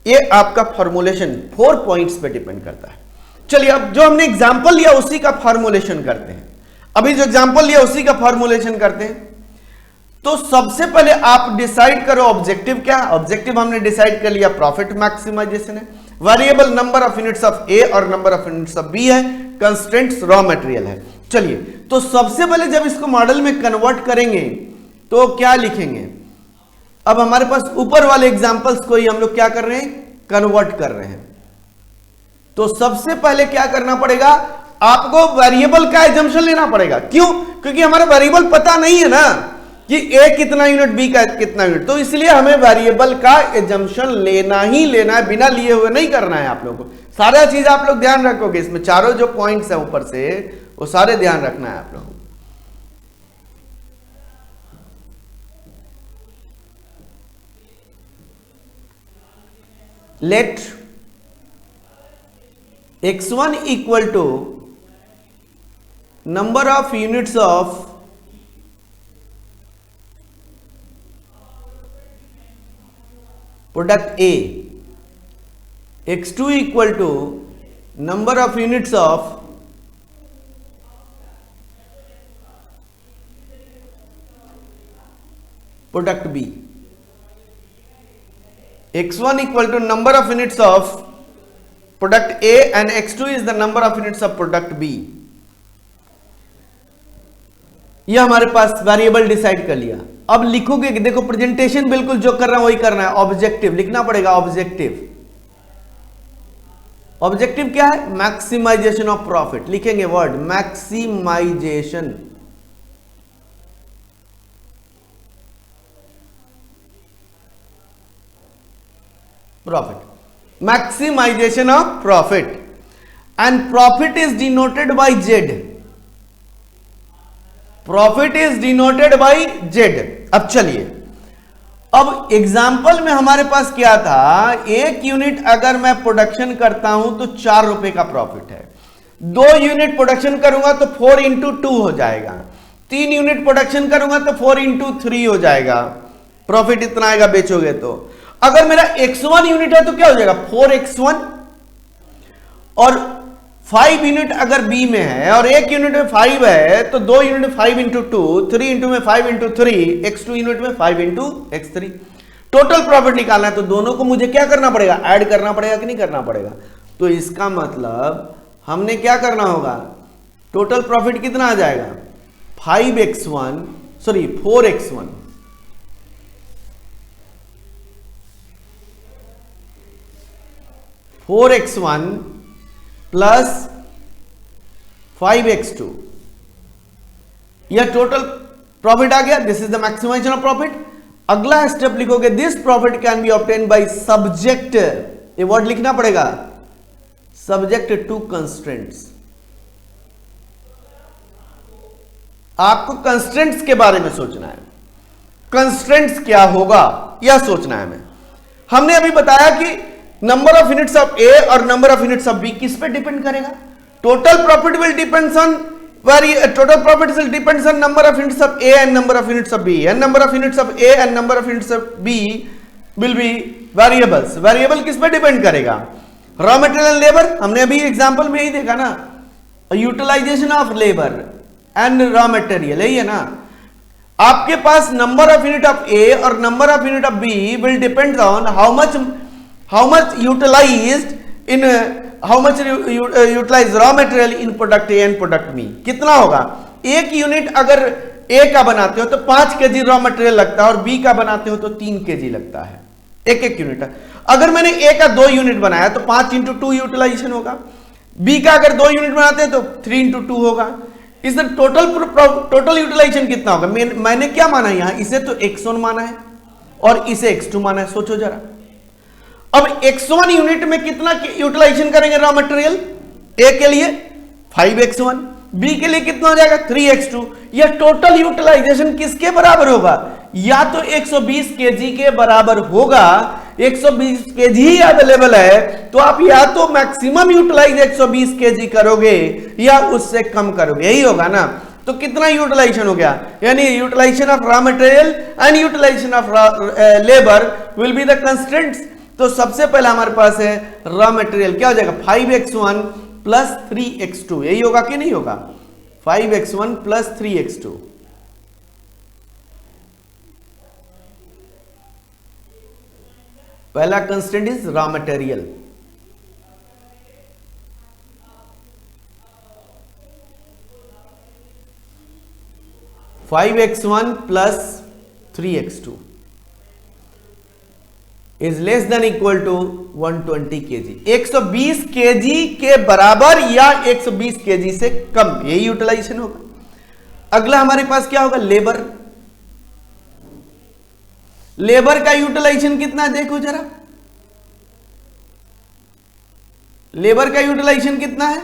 ये आपका फॉर्मुलेशन 4 पॉइंट्स पे डिपेंड करता है। चलिए अब जो हमने एग्जांपल लिया उसी का फॉर्मुलेशन करते हैं। अभी जो एग्जांपल लिया उसी का फॉर्मुलेशन करते हैं। तो सबसे पहले आप डिसाइड करो ऑब्जेक्टिव क्या है। ऑब्जेक्टिव हमने डिसाइड कर लिया, प्रॉफिट मैक्सिमाइजेशन है। Variable number of units of A और number of units of B है। कंस्ट्रेंट्स रॉ मटेरियल है। चलिए तो सबसे पहले जब इसको मॉडल में कन्वर्ट करेंगे तो क्या लिखेंगे। अब हमारे पास ऊपर वाले एग्जांपल्स को ही हम लोग क्या कर रहे हैं, कन्वर्ट कर रहे हैं। तो सबसे पहले क्या करना पड़ेगा, आपको वेरिएबल का एजम्पशन लेना पड़ेगा। क्यों? क्योंकि हमारा वेरिएबल पता नहीं है ना कि ए कितना यूनिट, बी का कितना यूनिट, तो इसलिए हमें वेरिएबल का एजम्पशन लेना ही लेना है, बिना लिए हुए नहीं करना है। आप लोगों को सारा चीज आप लोग ध्यान रखोगे, इसमें चारों जो पॉइंट्स है ऊपर से वो सारे ध्यान रखना है आप लोगों को। Let x1 equal to number of units of product A, x2 equal to number of units of product B, x1 equal to number of units of product A and x2 is the number of units of product B। यह हमारे पास वेरिएबल डिसाइड कर लिया। अब लिखोगे कि देखो प्रेजेंटेशन बिल्कुल जो कर रहा हूं वही करना है। ऑब्जेक्टिव लिखना पड़ेगा। ऑब्जेक्टिव, ऑब्जेक्टिव क्या है, मैक्सिमाइजेशन ऑफ प्रॉफिट। लिखेंगे word maximization, profit, maximization of profit, and profit is denoted by Z, profit is denoted by Z। अब चलिए, अब एग्जाम्पल में हमारे पास क्या था, 1 यूनिट अगर मैं प्रोडक्शन करता हूं तो 4 रुपए का प्रॉफिट है। 2 यूनिट प्रोडक्शन करूंगा तो 4 इंटू 2 हो जाएगा। 3 यूनिट प्रोडक्शन करूंगा तो 4 इंटू 3 हो जाएगा। प्रॉफिट इतना आएगा बेचोगे तो। अगर मेरा x1 यूनिट है तो क्या हो जाएगा 4x1, और 5 यूनिट अगर B में है और 1 यूनिट में 5 है तो 2 यूनिट में 5 इंटू 2, 3 इंटू में 5 इंटू 3, x2 यूनिट में 5 इंटू x3। टोटल प्रॉफिट निकालना है तो दोनों को मुझे क्या करना पड़ेगा, ऐड करना पड़ेगा कि नहीं करना पड़ेगा। तो इसका मतलब हमने क्या करना होगा, टोटल प्रॉफिट कितना आ जाएगा 4x1 4x1 प्लस 5x2, यह टोटल प्रॉफिट आ गया। This is the maximization of profit. अगला स्टेप लिखोगे, this profit can be obtain by subject, ये वर्ड लिखना पड़ेगा, सब्जेक्ट टू कंस्ट्रेंट्स। आपको कंस्ट्रेंट्स के बारे में सोचना है, कंस्ट्रेंट्स क्या होगा यह सोचना है हमें। हमने अभी बताया कि number of units of A और number of units of B किस पे डिपेंड करेगा, total profit will depends on total profit will depends on number of units of A and number of units of B, and number of units of A and number of units of B will be variables। Variable किस पे डिपेंड करेगा, रॉ मटेरियल एंड लेबर। हमने अभी एग्जांपल में ही देखा ना, utilization of labour and raw material, यही है ना। आपके पास number of unit of A और number of unit of B will depend on how much utilized in how much utilize raw material in product A and product B. कितना होगा, 1 यूनिट अगर ए का बनाते हो तो 5 केजी रॉ मटेरियल लगता है और बी का बनाते हो तो 3 केजी लगता है, एक यूनिट। अगर मैंने ए का 2 यूनिट बनाया तो 5 इंटू 2 यूटिलाइजेशन होगा। बी का अगर 2 यूनिट बनाते हैं तो 3 इंटू 2 होगा। इस टोटल यूटिलाइजेशन कितना होगा। मैंने क्या माना यहां, इसे तो x1 माना है और इसे x2 माना है। सोचो जरा, अब x1 यूनिट में कितना यूटिलाइजेशन करेंगे रॉ मटेरियल, ए के लिए 5x1, बी के लिए कितना हो जाएगा 3x2। यह टोटल यूटिलाइजेशन किसके बराबर होगा, या तो 120 केजी के बराबर होगा। 120 केजी ही अवेलेबल है तो आप या तो मैक्सिमम यूटिलाइज 120 केजी करोगे या उससे कम करोगे, यही होगा ना। तो कितना यूटिलाइजेशन हो गया, यानी utilization of raw material and utilization of labour will be the constraints. तो सबसे पहले हमारे पास है रॉ मटेरियल, क्या हो जाएगा 5x1 प्लस 3x2, यही होगा कि नहीं होगा, 5x1 प्लस 3x2। पहला constant is raw material. Five x one plus 3x2 is less than equal to 120 kg, 120 kg के बराबर या 120 kg से कम, यही यूटिलाइजेशन होगा। अगला हमारे पास क्या होगा, लेबर। लेबर का यूटिलाइजेशन कितना है, देखो जरा, लेबर का यूटिलाइजेशन कितना है,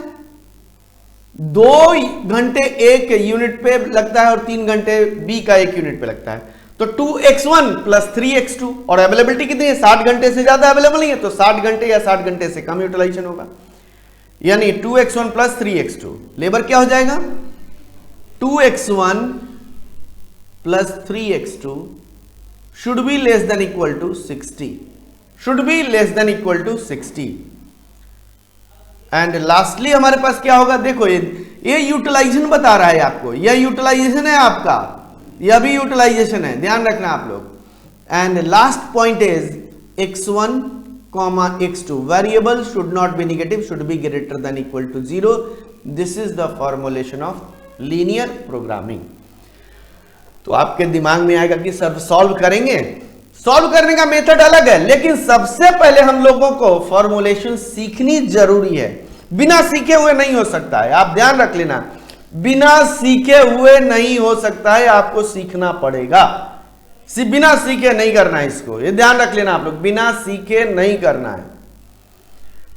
2 घंटे एक यूनिट पे लगता है और 3 घंटे बी का एक यूनिट पे लगता है, तो 2x1 प्लस 3x2, और अवेलेबिलिटी कितनी है, 60 घंटे से ज्यादा अवेलेबल नहीं है, तो 60 घंटे या 60 घंटे से कम यूटिलाइजेशन होगा, यानी 2x1 प्लस 3x2। लेबर क्या हो जाएगा, 2x1 plus 3x2 should be less than equal to 60, should be less than equal to 60। And lastly हमारे पास क्या होगा, देखो ये यूटिलाइजेशन बता रहा है आपको, यह यूटिलाइजेशन है आपका, यह भी यूटिलाइजेशन है, ध्यान रखना आप लोग। And last point is x1 x2 variable should not be negative, should be greater than equal to 0। This is the formulation of linear programming. तो आपके दिमाग में आएगा कि सर सॉल्व करेंगे, सॉल्व करने का मेथड अलग है, लेकिन सबसे पहले हम लोगों को फॉर्मुलेशन सीखनी जरूरी है, बिना सीखे हुए नहीं हो सकता है, आप ध्यान रख लेना, बिना सीखे हुए नहीं हो सकता है, आपको सीखना पड़ेगा, बिना सीखे नहीं करना है इसको, ये ध्यान रख लेना आप लोग, बिना सीखे नहीं करना है।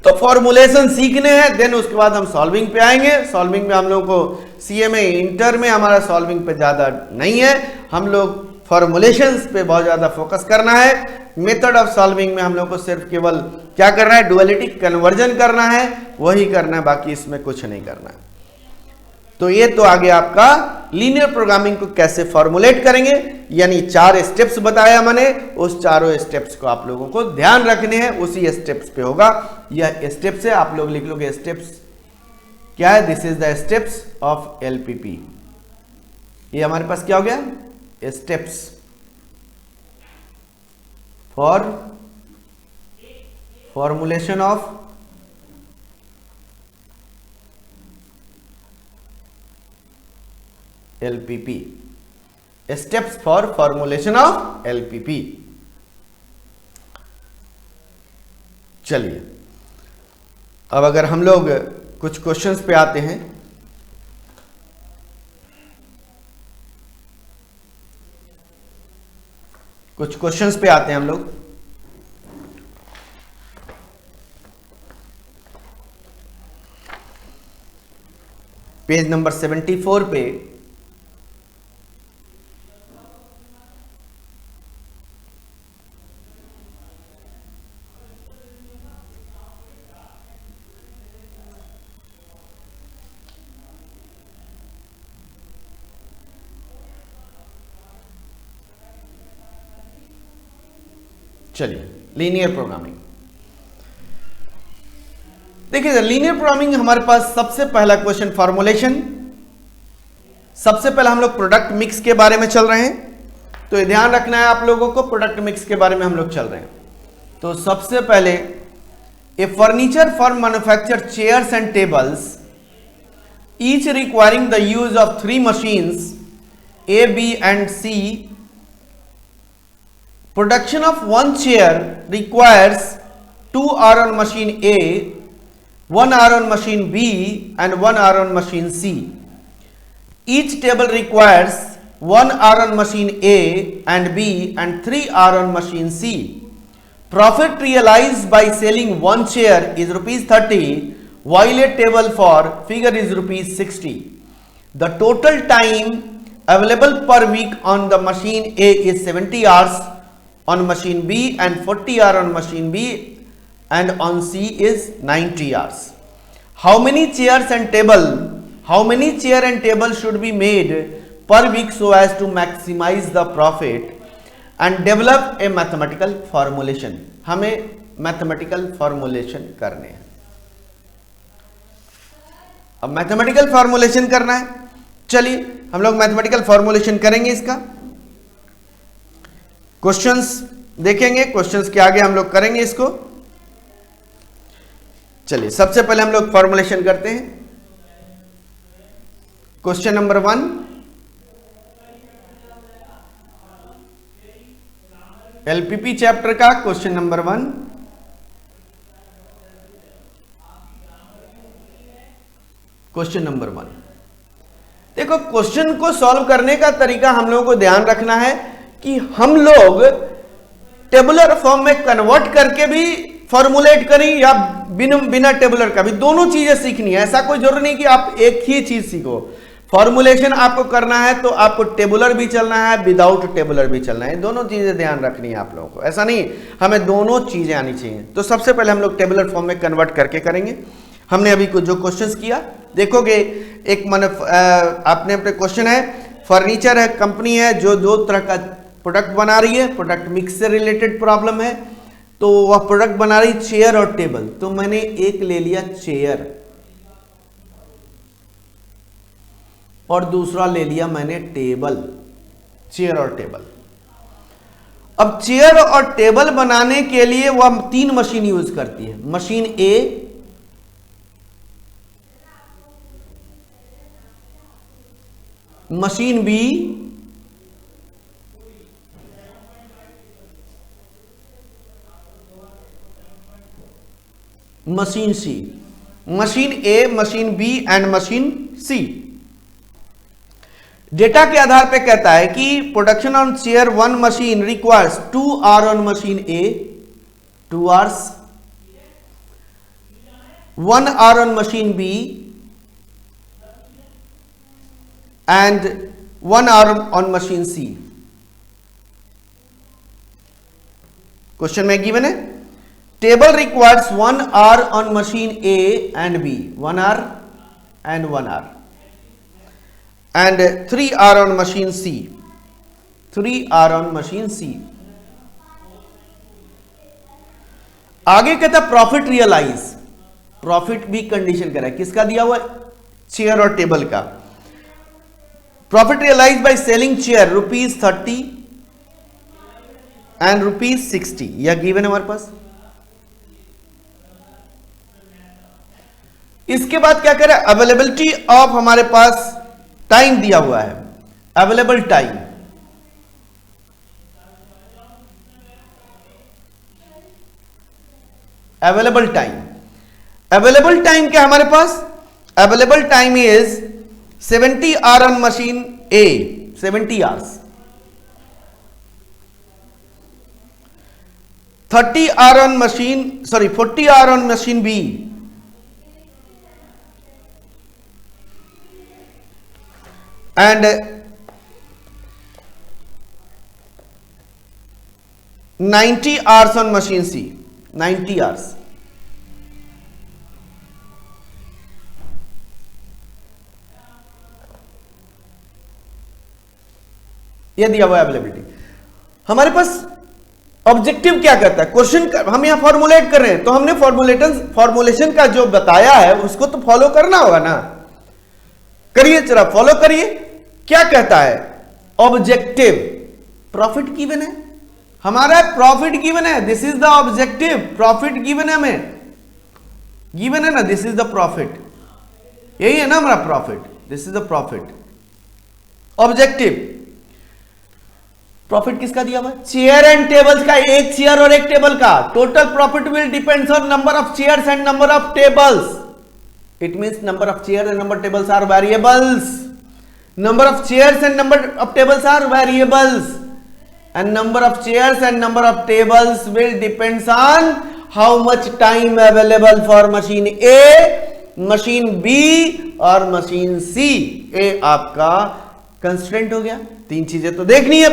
तो फॉर्मुलेशन सीखने हैं, देन उसके बाद हम सॉल्विंग पे आएंगे। सॉल्विंग में हम लोग को सीएमए इंटर में हमारा सॉल्विंग पे ज्यादा नहीं है, हम लोग फॉर्मुलेशंस पे बहुत ज्यादा फोकस करना है। मेथड ऑफ सॉल्विंग में हम लोग को सिर्फ केवल क्या करना है, डुअलिटी कन्वर्जन करना है, वही करना है, बाकी इसमें कुछ नहीं करना है। तो ये तो आगे आपका लीनियर प्रोग्रामिंग को कैसे फॉर्मुलेट करेंगे, यानी 4 स्टेप्स बताया मैंने, उस चारों स्टेप्स को आप लोगों को ध्यान रखने हैं, उसी स्टेप्स पे होगा। यह स्टेप्स है, आप लोग लिख लोगे स्टेप्स क्या है, this is the steps of LPP. ये हमारे पास क्या हो गया, steps for formulation of LPP, steps for formulation of LPP। चलिए अब अगर हम लोग कुछ क्वेश्चंस पे आते हैं, कुछ क्वेश्चंस पे आते हैं हम लोग। पेज नंबर 74 पे चलिए लीनियर प्रोग्रामिंग देखिए, लीनियर प्रोग्रामिंग हमारे पास सबसे पहला क्वेश्चन फॉर्मुलेशन। सबसे पहले हम लोग प्रोडक्ट मिक्स के बारे में चल रहे हैं, तो ये ध्यान रखना है आप लोगों को, प्रोडक्ट मिक्स के बारे में हम लोग चल रहे हैं। तो सबसे पहले a furniture for manufacture chairs and tables each requiring the use of 3 machines A, B and C. Production of one chair requires 2 hours on machine A, 1 hour on machine B and 1 hour on machine C. Each table requires 1 hour on machine A and B and 3 hours on machine C. Profit realized by selling one chair is rupees 30, while a table for figure is rupees 60. The total time available per week on the machine A is 70 hours, on machine B and 40 hours on machine B, and on C is 90 hours. How many chairs and table should be made per week so as to maximize the profit and develop a mathematical formulation. हमें मैथमेटिकल फॉर्मुलेशन करने हैं। अब मैथमेटिकल फॉर्मुलेशन करना है, चलिए हम लोग मैथमेटिकल फॉर्मुलेशन करेंगे। इसका क्वेश्चंस देखेंगे, क्वेश्चंस के आगे हम लोग करेंगे इसको। चलिए सबसे पहले हम लोग फॉर्मुलेशन करते हैं। क्वेश्चन नंबर 1, एलपीपी चैप्टर का क्वेश्चन नंबर 1। क्वेश्चन नंबर 1, देखो क्वेश्चन को सॉल्व करने का तरीका हम लोगों को ध्यान रखना है कि हम लोग टेबुलर फॉर्म में कन्वर्ट करके भी फॉर्मुलेट करें या बिना टेबुलर का भी, दोनों चीजें सीखनी है। ऐसा कोई जरूरी नहीं कि आप एक ही चीज सीखो। फॉर्मुलेशन आपको करना है तो आपको टेबुलर भी चलना है, विदाउट टेबुलर भी चलना है। दोनों चीजें ध्यान रखनी है आप लोगों को, ऐसा नहीं हमें दोनों चीजें आनी चाहिए। तो सबसे पहले हम लोग टेबुलर फॉर्म में कन्वर्ट करके करेंगे। हमने अभी कुछ जो क्वेश्चंस किया देखोगे, एक मन आपने अपने क्वेश्चन है, फर्नीचर है, कंपनी है जो 2 तरह का प्रोडक्ट बना रही है, प्रोडक्ट मिक्स से रिलेटेड प्रॉब्लम है। तो वह प्रोडक्ट बना रही चेयर और टेबल। तो मैंने एक ले लिया चेयर और दूसरा ले लिया मैंने टेबल, चेयर और टेबल। अब चेयर और टेबल बनाने के लिए वह 3 मशीन यूज करती है। Machine A, machine B, machine C. Machine A, machine B and machine C. Data के आधार पे कहता है कि production on chair 1 machine requires 2 hour on machine A, 2 hours, 1 hour on machine B and 1 hour on machine C। Question में गिवन है table requires 1 hour on machine A and B, 1 hour and 1 hour, and 3 hour on machine C, 3 hour on machine C। आगे कहता प्रॉफिट रियलाइज, प्रॉफिट भी कंडीशन करा है, किसका दिया हुआ है, चेयर और टेबल का। Profit realize by selling chair ₹30 and ₹60, यह गिवन है हमारे पास। इसके बाद क्या करें, अवेलेबिलिटी ऑफ हमारे पास टाइम दिया हुआ है, available time. Available time, available time क्या हमारे पास, available time is 70 hour on machine A, 70 hours, 40 hour on machine B, and 90 hours on machine C, 90 hours। यह दिया हुआ अवेलेबिलिटी। हमारे पास ऑब्जेक्टिव क्या करता है, क्वेश्चन हम यहां फॉर्मुलेट कर रहे हैं, तो हमने फॉर्मुलेशन का जो बताया है उसको तो फॉलो करना होगा ना। करिए, जरा फॉलो करिए। क्या कहता है, ऑब्जेक्टिव, प्रॉफिट गिवन है हमारा, प्रॉफिट गिवन है, this is the objective, profit given है, हमें गिवन है ना, दिस इज द प्रॉफिट, यही है ना हमारा profit, this is the profit. Objective, profit किसका दिया हुआ है, चेयर एंड टेबल्स का, एक चेयर और एक टेबल का। Total profit will depends on number of chairs and number of tables. It means number of chair and number tables are variables, number of chairs and number of tables are variables, and number of chairs and number of tables will depends on how much time available for machine A, machine B और मशीन सी। ए आपका कंस्ट्रेंट हो गया। 3 चीजें तो देखनी है,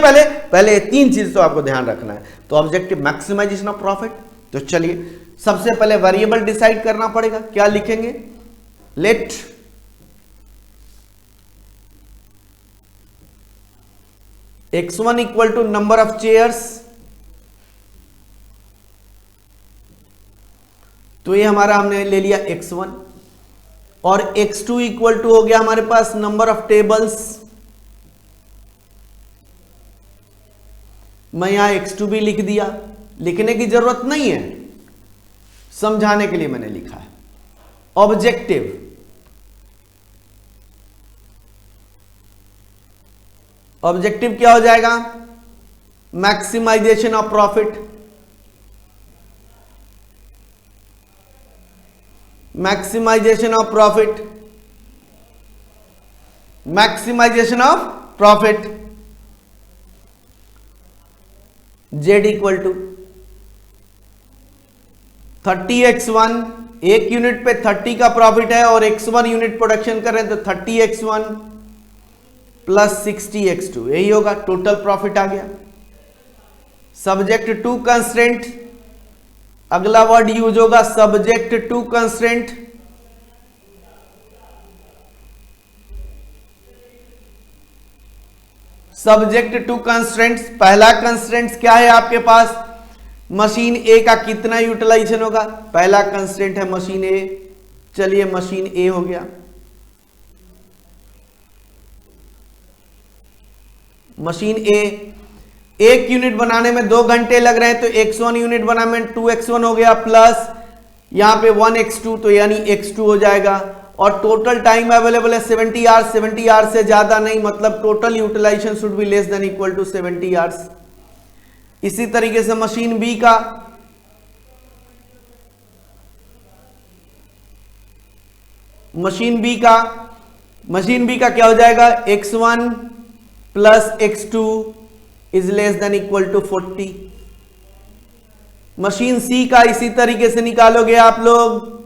पहले 3 चीज तो आपको ध्यान रखना है। तो ऑब्जेक्टिव मैक्सिमाइजेशन ऑफ प्रॉफिट। तो चलिए सबसे पहले वेरिएबल डिसाइड करना पड़ेगा, क्या लिखेंगे, let x1 equal to number of chairs तो ये हमारा हमने ले लिया x1 और x2 इक्वल टू हो गया हमारे पास नंबर ऑफ टेबल्स। मैं यहां x2 भी लिख दिया, लिखने की जरूरत नहीं है, समझाने के लिए मैंने लिखा है। ऑब्जेक्टिव, ऑब्जेक्टिव क्या हो जाएगा? Maximization of profit, maximisation of profit, maximisation of profit. Z equal to 30x1, एक यूनिट पे 30 का प्रॉफिट है और x1 यूनिट प्रोडक्शन कर रहे हैं, तो 30x1 प्लस 60x2, यही होगा, टोटल प्रॉफिट आ गया। सब्जेक्ट टू कंस्ट्रेंट, अगला वर्ड यूज होगा subject to constraint. Subject to constraints, पहला कंस्ट्रेंट क्या है आपके पास? मशीन ए का कितना यूटिलाइजेशन होगा? पहला कंस्ट्रेंट है मशीन ए, चलिए मशीन ए हो गया। मशीन ए, एक यूनिट बनाने में 2 घंटे लग रहे हैं, तो x1 यूनिट बनाने में 2x1 हो गया, प्लस यहां पे 1x2, तो यानी x2 हो जाएगा। और टोटल टाइम अवेलेबल है 70 आवर्स, 70 आवर्स से ज्यादा नहीं, मतलब total utilisation should be less than equal to 70 hours. इसी तरीके से मशीन बी का, मशीन बी का क्या हो जाएगा? x1 plus x2 is less than equal to 40। Machine C का इसी तरीके से निकालोगे आप लोग।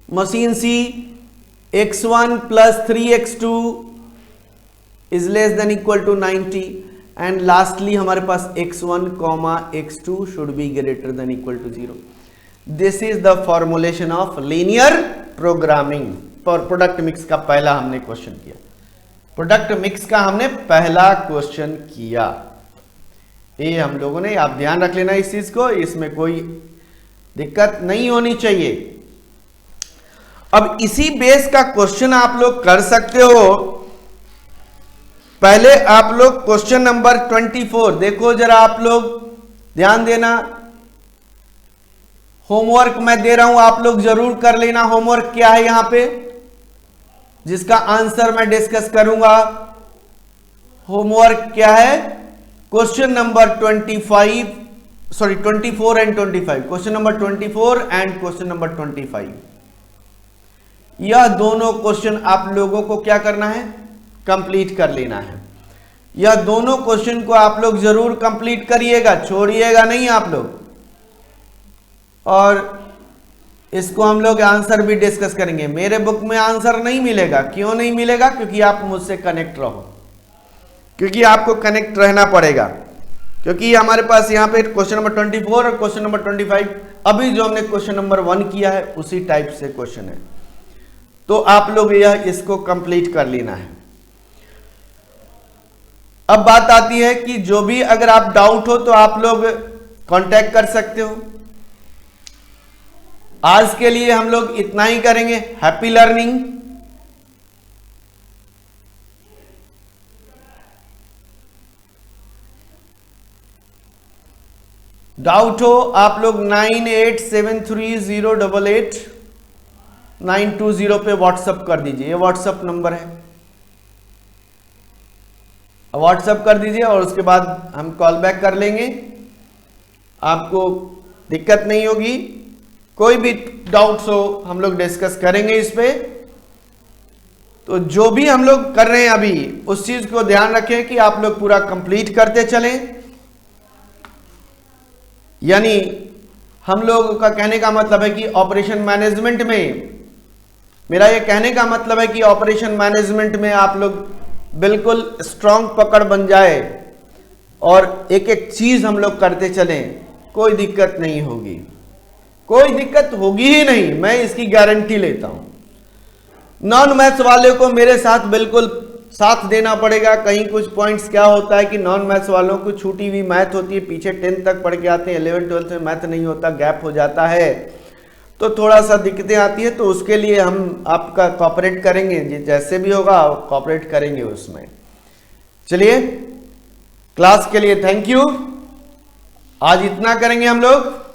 Machine C x1 plus 3x2 is less than equal to 90 and lastly हमारे पास x1 comma x2 should be greater than equal to 0। This is the formulation of linear programming. पर प्रोडक्ट मिक्स का पहला हमने क्वेश्चन किया, प्रोडक्ट मिक्स का हमने पहला क्वेश्चन किया। ये हम लोगों ने, आप ध्यान रख लेना इस चीज को, इसमें कोई दिक्कत नहीं होनी चाहिए। अब इसी बेस का क्वेश्चन आप लोग कर सकते हो। पहले आप लोग क्वेश्चन नंबर 24 देखो जरा, आप लोग ध्यान देना। होमवर्क मैं दे रहा हूं, आप लोग जरूर कर लेना। होमवर्क क्या है यहां पे, जिसका आंसर मैं डिस्कस करूंगा। होमवर्क क्या है? Question number 24 and 25, question number 24 and question number 25। यह दोनों क्वेश्चन आप लोगों को क्या करना है? कंप्लीट कर लेना है। यह दोनों क्वेश्चन को आप लोग जरूर कंप्लीट करिएगा, छोड़िएगा नहीं आप लोग। और इसको हम लोग आंसर भी डिस्कस करेंगे। मेरे बुक में आंसर नहीं मिलेगा, क्यों नहीं मिलेगा? क्योंकि आप मुझसे कनेक्ट रहो, क्योंकि आपको कनेक्ट रहना पड़ेगा। क्योंकि हमारे पास यहाँ पे क्वेश्चन नंबर 24 और क्वेश्चन नंबर 25 अभी जो हमने क्वेश्चन नंबर 1 किया है उसी टाइप से क्वेश्चन है, तो आप लोग यह इसको कंप्लीट कर लेना है। अब बात आती है कि जो भी अगर आप डाउट हो तो आप लोग कांटेक्ट कर सकते हो। आज के लिए हम लोग इतना ही करेंगे। Happy learning. डाउट हो आप लोग 9873088920 पे व्हाट्सएप कर दीजिए। ये व्हाट्सएप नंबर है, व्हाट्सएप कर दीजिए और उसके बाद हम कॉल बैक कर लेंगे। आपको दिक्कत नहीं होगी। कोई भी डाउट्स हो हम लोग डिस्कस करेंगे इस पे। तो जो भी हम लोग कर रहे हैं अभी उस चीज को ध्यान रखें कि आप लोग पूरा कंप्लीट करते चलें। यानी हम लोग का कहने का मतलब है कि ऑपरेशन मैनेजमेंट में, मेरा ये कहने का मतलब है कि ऑपरेशन मैनेजमेंट में आप लोग बिल्कुल स्ट्रांग पकड़ बन जाए और एक एक चीज हम लोग करते चलें, कोई दिक्कत नहीं होगी, कोई दिक्कत होगी ही नहीं, मैं इसकी गारंटी लेता हूं। नॉन मैथ्स वाले को मेरे साथ बिल्कुल साथ देना पड़ेगा। कहीं कुछ पॉइंट्स क्या होता है कि नॉन मैथ्स वालों को छूटी हुई मैथ होती है, पीछे 10th तक पढ़ के आते हैं, 11th 12th में मैथ नहीं होता, गैप हो जाता है, तो थोड़ा सा दिक्कतें आती है। तो उसके लिए हम आपका कॉपरेट करेंगे, जैसे भी होगा कॉपरेट करेंगे उसमें। चलिए, क्लास के लिए थैंक यू। आज इतना करेंगे हम लोग।